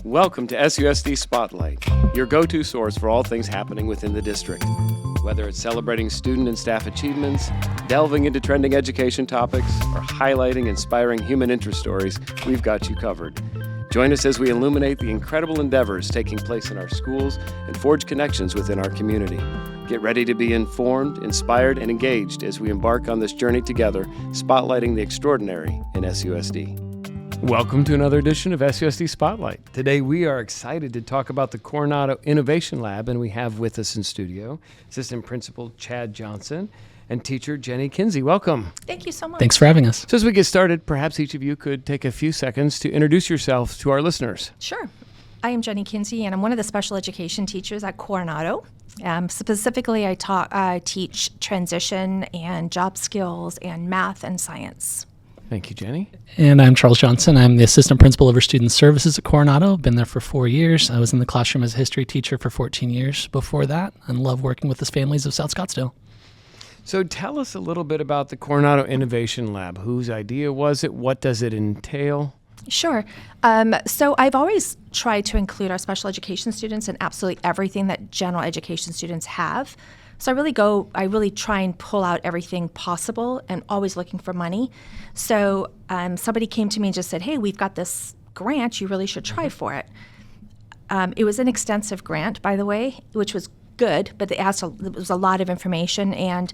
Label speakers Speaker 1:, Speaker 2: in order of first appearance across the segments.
Speaker 1: Welcome to SUSD Spotlight, your go-to source for all things happening within the district. Whether it's celebrating student and staff achievements, delving into trending education topics, or highlighting inspiring human interest stories, we've got you covered. Join us as we illuminate the incredible endeavors taking place in our schools and forge connections within our community. Get ready to be informed, inspired, and engaged as we embark on this journey together, spotlighting the extraordinary in SUSD. Welcome to another edition of SUSD Spotlight. Today we are excited to talk about the Coronado Innovation Lab, and we have with us in studio Assistant Principal Chad Johnson and teacher Jenny Kinsey. Welcome.
Speaker 2: Thank you so much.
Speaker 3: Thanks for having us.
Speaker 1: So as we get started, perhaps each of you could take a few seconds to introduce yourselves to our listeners.
Speaker 2: Sure. I am Jenny Kinsey, and I'm one of the special education teachers at Coronado. Specifically, I teach transition and job skills and math and science.
Speaker 1: Thank you, Jenny.
Speaker 3: And I'm Charles Johnson. I'm the Assistant Principal over Student Services at Coronado. I've been there for 4 years. I was in the classroom as a history teacher for 14 years before that, and love working with the families of South Scottsdale.
Speaker 1: So tell us a little bit about the Coronado Innovation Lab. Whose idea was it? What does it entail?
Speaker 2: Sure. So I've always tried to include our special education students in absolutely everything that general education students have. So I really try and pull out everything possible and always looking for money. So somebody came to me and just said, hey, we've got this grant, you really should try for it. It was an extensive grant, by the way, which was good, but it was a lot of information. And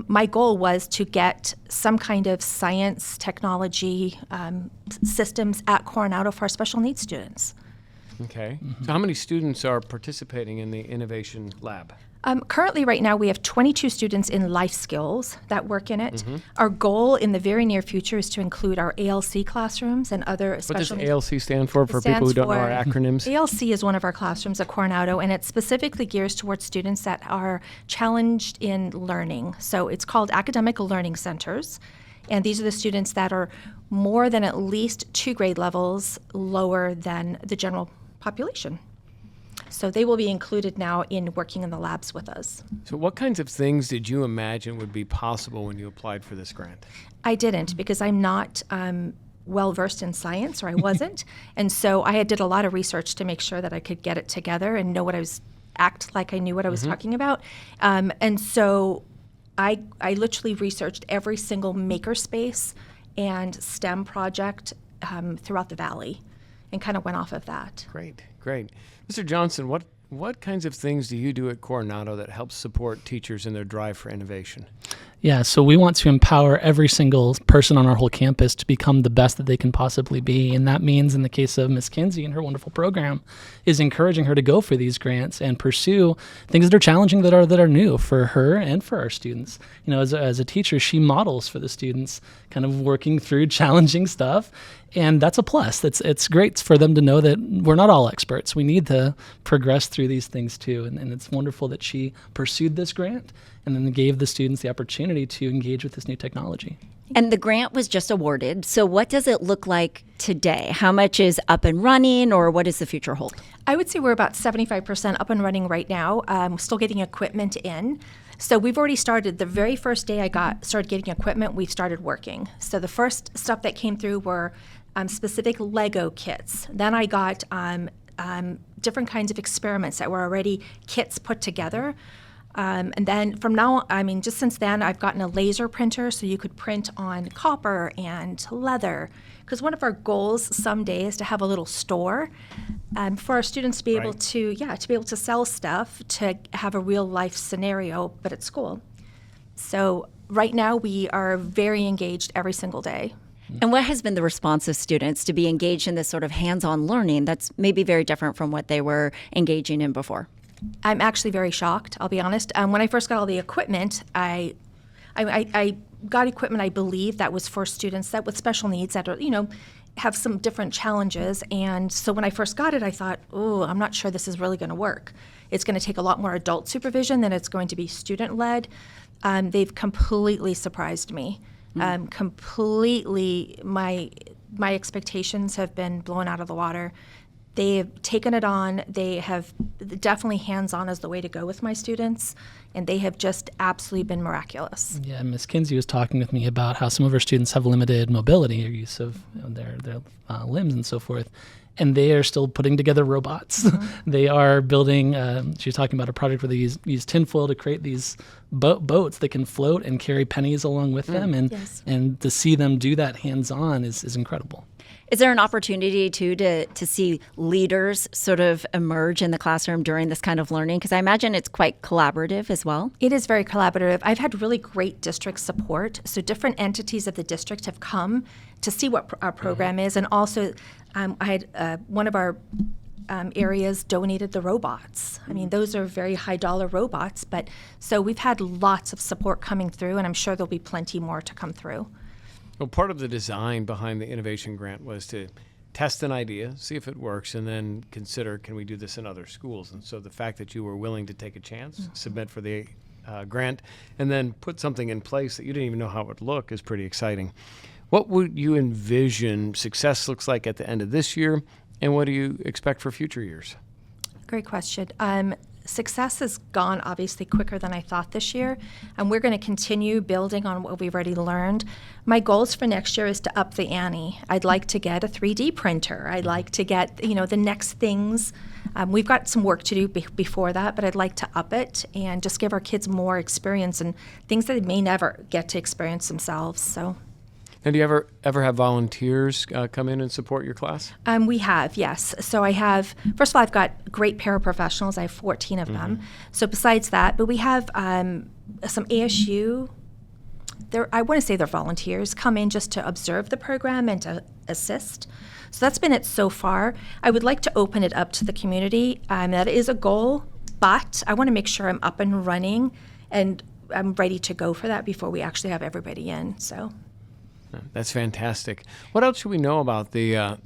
Speaker 2: my goal was to get some kind of science, technology systems at Coronado for our special needs students.
Speaker 1: Okay. So how many students are participating in the Innovation Lab?
Speaker 2: Currently, right now, we have 22 students in life skills that work in it. Our goal in the very near future is to include our ALC classrooms and other special
Speaker 1: needs. What does ALC stand for people who don't know our acronyms?
Speaker 2: ALC is one of our classrooms at Coronado, and it specifically gears towards students that are challenged in learning. So it's called Academic Learning Centers, and these are the students that are more than at least 2 grade levels lower than the general population. So they will be included now in working in the labs with us.
Speaker 1: So what kinds of things did you imagine would be possible when you applied for this grant?
Speaker 2: I didn't, because I'm not well-versed in science, or I wasn't. And so I did a lot of research to make sure that I could get it together and know act like I knew what I was talking about. And so I literally researched every single makerspace and STEM project throughout the Valley and kind of went off of that.
Speaker 1: Great. Mr. Johnson, what kinds of things do you do at Coronado that helps support teachers in their drive for innovation?
Speaker 3: Yeah, so we want to empower every single person on our whole campus to become the best that they can possibly be. And that means, in the case of Ms. Kinsey and her wonderful program, is encouraging her to go for these grants and pursue things that are challenging, that are new for her and for our students. You know, as a teacher, she models for the students, kind of working through challenging stuff. And that's a plus. It's great for them to know that we're not all experts. We need to progress through these things too. And it's wonderful that she pursued this grant and then gave the students the opportunity to engage with this new technology.
Speaker 4: And the grant was just awarded. So what does it look like today? How much is up and running, or what does the future hold?
Speaker 2: I would say we're about 75% up and running right now. Still getting equipment in. So we've already started. The very first day I started getting equipment, we started working. So the first stuff that came through were specific Lego kits. Then I got different kinds of experiments that were already kits put together. And then from now, just since then, I've gotten a laser printer so you could print on copper and leather. Because one of our goals someday is to have a little store for our students to be able to sell stuff, to have a real life scenario, but at school. So right now we are very engaged every single day.
Speaker 4: And what has been the response of students to be engaged in this sort of hands-on learning that's maybe very different from what they were engaging in before?
Speaker 2: I'm actually very shocked, I'll be honest. When I first got all the equipment, I got equipment, I believe, that was for students that with special needs that are, have some different challenges. And so when I first got it, I thought, I'm not sure this is really going to work. It's going to take a lot more adult supervision than it's going to be student-led. They've completely surprised me. Completely, my expectations have been blown out of the water. They've taken it on. They have definitely hands-on is the way to go with my students, and they have just absolutely been miraculous.
Speaker 3: Yeah, Ms. Kinsey was talking with me about how some of her students have limited mobility or use of their limbs and so forth, and they are still putting together robots. Mm-hmm. They are building, she was talking about a project where they use tinfoil to create these boats that can float and carry pennies along with them, and to see them do that hands-on is incredible.
Speaker 4: Is there an opportunity, too, to see leaders sort of emerge in the classroom during this kind of learning? Because I imagine it's quite collaborative as well.
Speaker 2: It is very collaborative. I've had really great district support. So different entities of the district have come to see what our program is. And also, I had one of our areas donated the robots. I mean, those are very high dollar robots. But so we've had lots of support coming through, and I'm sure there'll be plenty more to come through.
Speaker 1: Well, part of the design behind the innovation grant was to test an idea, see if it works, and then consider, can we do this in other schools? And so the fact that you were willing to take a chance, submit for the grant, and then put something in place that you didn't even know how it would look is pretty exciting. What would you envision success looks like at the end of this year, and what do you expect for future years?
Speaker 2: Great question. Success has gone obviously quicker than I thought this year, and we're going to continue building on what we've already learned. My goals for next year is to up the ante. I'd like to get a 3D printer. I'd like to get, the next things. We've got some work to do before that, but I'd like to up it and just give our kids more experience and things that they may never get to experience themselves. So.
Speaker 1: And do you ever have volunteers come in and support your class?
Speaker 2: We have, yes. So I have, first of all, I've got great paraprofessionals. I have 14 of them. So besides that, but we have some ASU, I want to say they're volunteers, come in just to observe the program and to assist. So that's been it so far. I would like to open it up to the community. That is a goal, but I want to make sure I'm up and running and I'm ready to go for that before we actually have everybody in, so.
Speaker 1: That's fantastic. What else should we know about the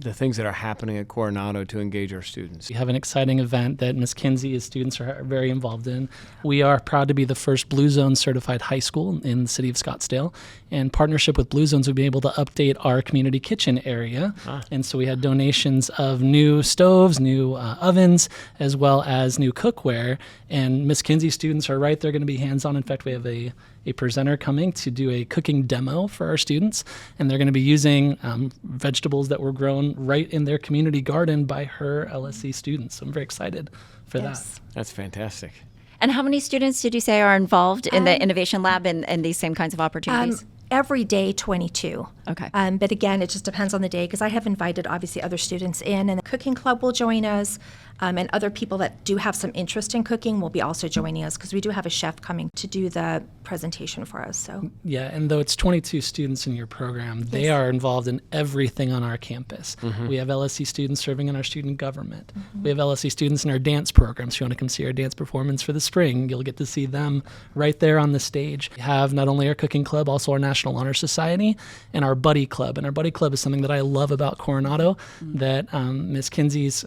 Speaker 1: things that are happening at Coronado to engage our students?
Speaker 3: We have an exciting event that Ms. Kinsey's students are very involved in. We are proud to be the first Blue Zone certified high school in the city of Scottsdale. In partnership with Blue Zones, we'll be able to update our community kitchen area. And so we had donations of new stoves, new ovens, as well as new cookware. And Ms. Kinsey's students are right there going to be hands-on. In fact, we have a presenter coming to do a cooking demo for our students, and they're going to be using vegetables that were grown right in their community garden by her LSC students. So I'm very excited for that.
Speaker 1: That's fantastic.
Speaker 4: And how many students did you say are involved in the Innovation Lab and these same kinds of opportunities?
Speaker 2: Every day, 22.
Speaker 4: Okay.
Speaker 2: But again, it just depends on the day because I have invited, obviously, other students in, and the cooking club will join us, and other people that do have some interest in cooking will be also joining us because we do have a chef coming to do the presentation for us. So.
Speaker 3: Yeah, and though it's 22 students in your program, they are involved in everything on our campus. We have LSC students serving in our student government. We have LSC students in our dance programs. If you want to come see our dance performance for the spring, you'll get to see them right there on the stage. We have not only our cooking club, also our National Honor Society and our Buddy Club. And our Buddy Club is something that I love about Coronado, that Ms. Kinsey's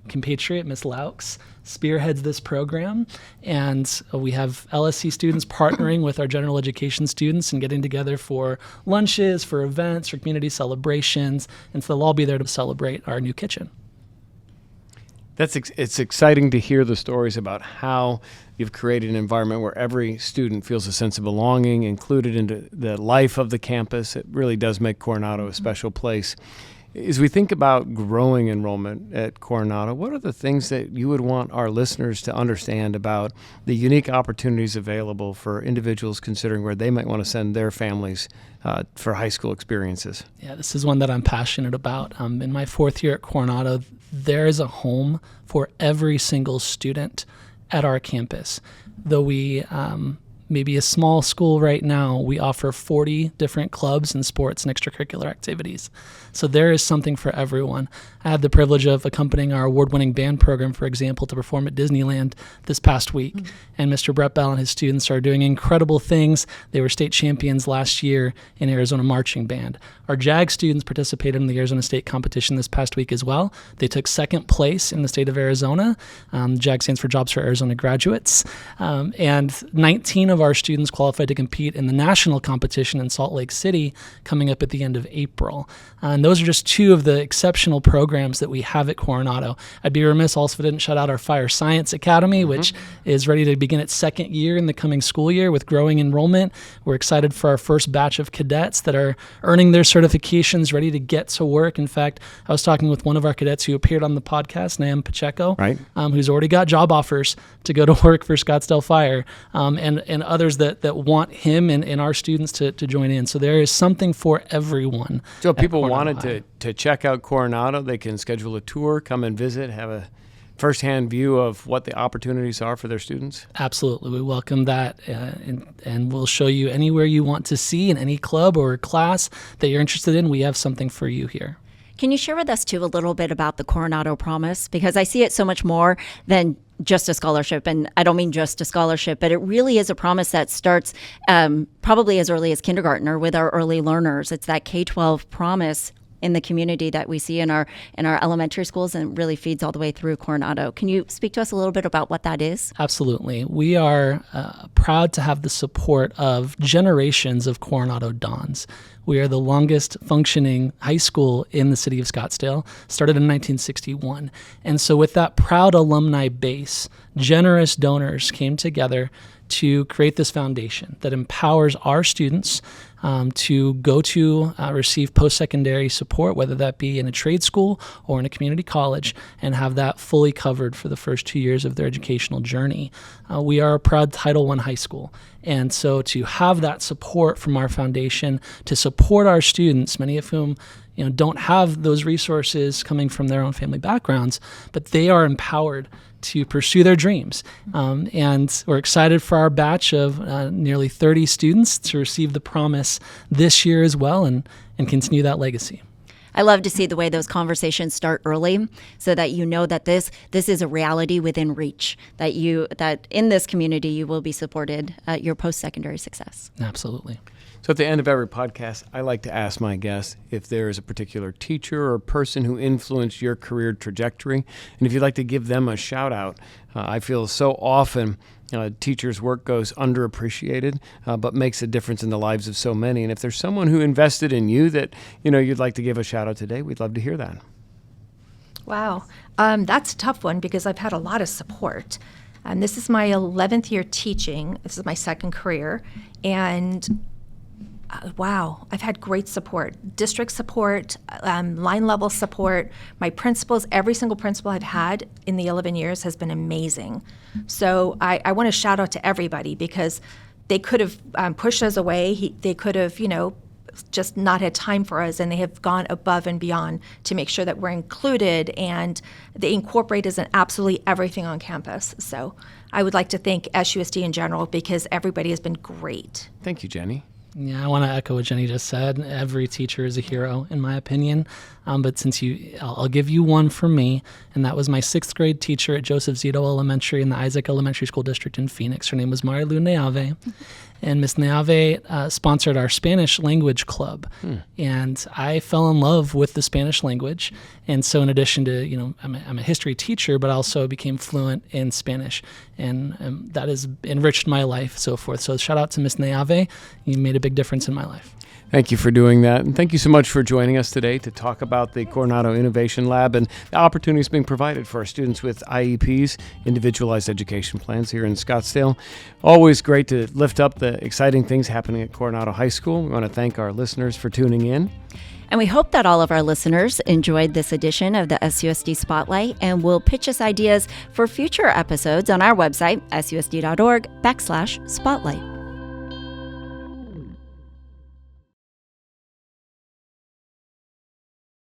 Speaker 3: compatriot, Ms. Laux, spearheads this program. And we have LSC students partnering with our general education students and getting together for lunches, for events, for community celebrations. And so they'll all be there to celebrate our new kitchen.
Speaker 1: It's exciting to hear the stories about how you've created an environment where every student feels a sense of belonging, included into the life of the campus. It really does make Coronado a special place. As we think about growing enrollment at Coronado, what are the things that you would want our listeners to understand about the unique opportunities available for individuals considering where they might want to send their families for high school experiences?
Speaker 3: Yeah, this is one that I'm passionate about. In my fourth year at Coronado, there is a home for every single student at our campus. Though we maybe a small school right now, we offer 40 different clubs and sports and extracurricular activities. So there is something for everyone. I had the privilege of accompanying our award-winning band program, for example, to perform at Disneyland this past week. And Mr. Brett Bell and his students are doing incredible things. They were state champions last year in Arizona Marching Band. Our JAG students participated in the Arizona State competition this past week as well. They took second place in the state of Arizona. JAG stands for Jobs for Arizona Graduates. And 19 of our students qualified to compete in the national competition in Salt Lake City coming up at the end of April. And those are just two of the exceptional programs that we have at Coronado. I'd be remiss also if I didn't shout out our Fire Science Academy, which is ready to begin its second year in the coming school year with growing enrollment. We're excited for our first batch of cadets that are earning their certifications, ready to get to work. In fact, I was talking with one of our cadets who appeared on the podcast, Naam Pacheco, who's already got job offers to go to work for Scottsdale Fire, and others that want him and our students to join in. So there is something for everyone.
Speaker 1: So if people wanted to check out Coronado, they can schedule a tour, come and visit, have a firsthand view of what the opportunities are for their students?
Speaker 3: Absolutely. We welcome that, and we'll show you anywhere you want to see in any club or class that you're interested in. We have something for you here.
Speaker 4: Can you share with us, too, a little bit about the Coronado Promise? Because I see it so much more than just a scholarship. And I don't mean just a scholarship, but it really is a promise that starts probably as early as kindergarten or with our early learners. It's that K-12 promise in the community that we see in our elementary schools, and really feeds all the way through Coronado. Can you speak to us a little bit about what that is?
Speaker 3: Absolutely. We are proud to have the support of generations of Coronado Dons. We are the longest functioning high school in the city of Scottsdale, started in 1961. And so with that proud alumni base, generous donors came together to create this foundation that empowers our students to go to receive post-secondary support, whether that be in a trade school or in a community college, and have that fully covered for the first 2 years of their educational journey. We are a proud Title I high school, and so to have that support from our foundation to support our students, many of whom don't have those resources coming from their own family backgrounds, but they are empowered to pursue their dreams. And we're excited for our batch of nearly 30 students to receive the promise this year as well, and continue that legacy.
Speaker 4: I love to see the way those conversations start early, so that you know that this is a reality within reach, that in this community you will be supported at your post-secondary success.
Speaker 3: Absolutely.
Speaker 1: So at the end of every podcast, I like to ask my guests if there is a particular teacher or person who influenced your career trajectory. And if you'd like to give them a shout out, I feel so often teachers' work goes underappreciated, but makes a difference in the lives of so many. And if there's someone who invested in you that you'd like to give a shout out today, we'd love to hear that.
Speaker 2: Wow. That's a tough one because I've had a lot of support. This is my 11th year teaching. This is my second career. And wow, I've had great support, district support, line level support. My principals, every single principal I've had in the 11 years has been amazing. So I want to shout out to everybody because they could have pushed us away. They could have, just not had time for us, and they have gone above and beyond to make sure that we're included, and they incorporate us in absolutely everything on campus. So I would like to thank SUSD in general because everybody has been great.
Speaker 1: Thank you, Jenny.
Speaker 3: Yeah, I want to echo what Jenny just said. Every teacher is a hero, in my opinion. But since I'll give you one from me, and that was my 6th grade teacher at Joseph Zito Elementary in the Isaac Elementary School District in Phoenix. Her name was Marilu Neave. And Miss Neave sponsored our Spanish language club. And I fell in love with the Spanish language. And so in addition to, I'm a history teacher, but I also became fluent in Spanish. And that has enriched my life, so forth. So shout out to Miss Neave. You made a big difference in my life.
Speaker 1: Thank you for doing that. And thank you so much for joining us today to talk about the Coronado Innovation Lab and the opportunities being provided for our students with IEPs, individualized education plans here in Scottsdale. Always great to lift up the exciting things happening at Coronado High School. We want to thank our listeners for tuning in.
Speaker 4: And we hope that all of our listeners enjoyed this edition of the SUSD Spotlight and will pitch us ideas for future episodes on our website, susd.org/spotlight.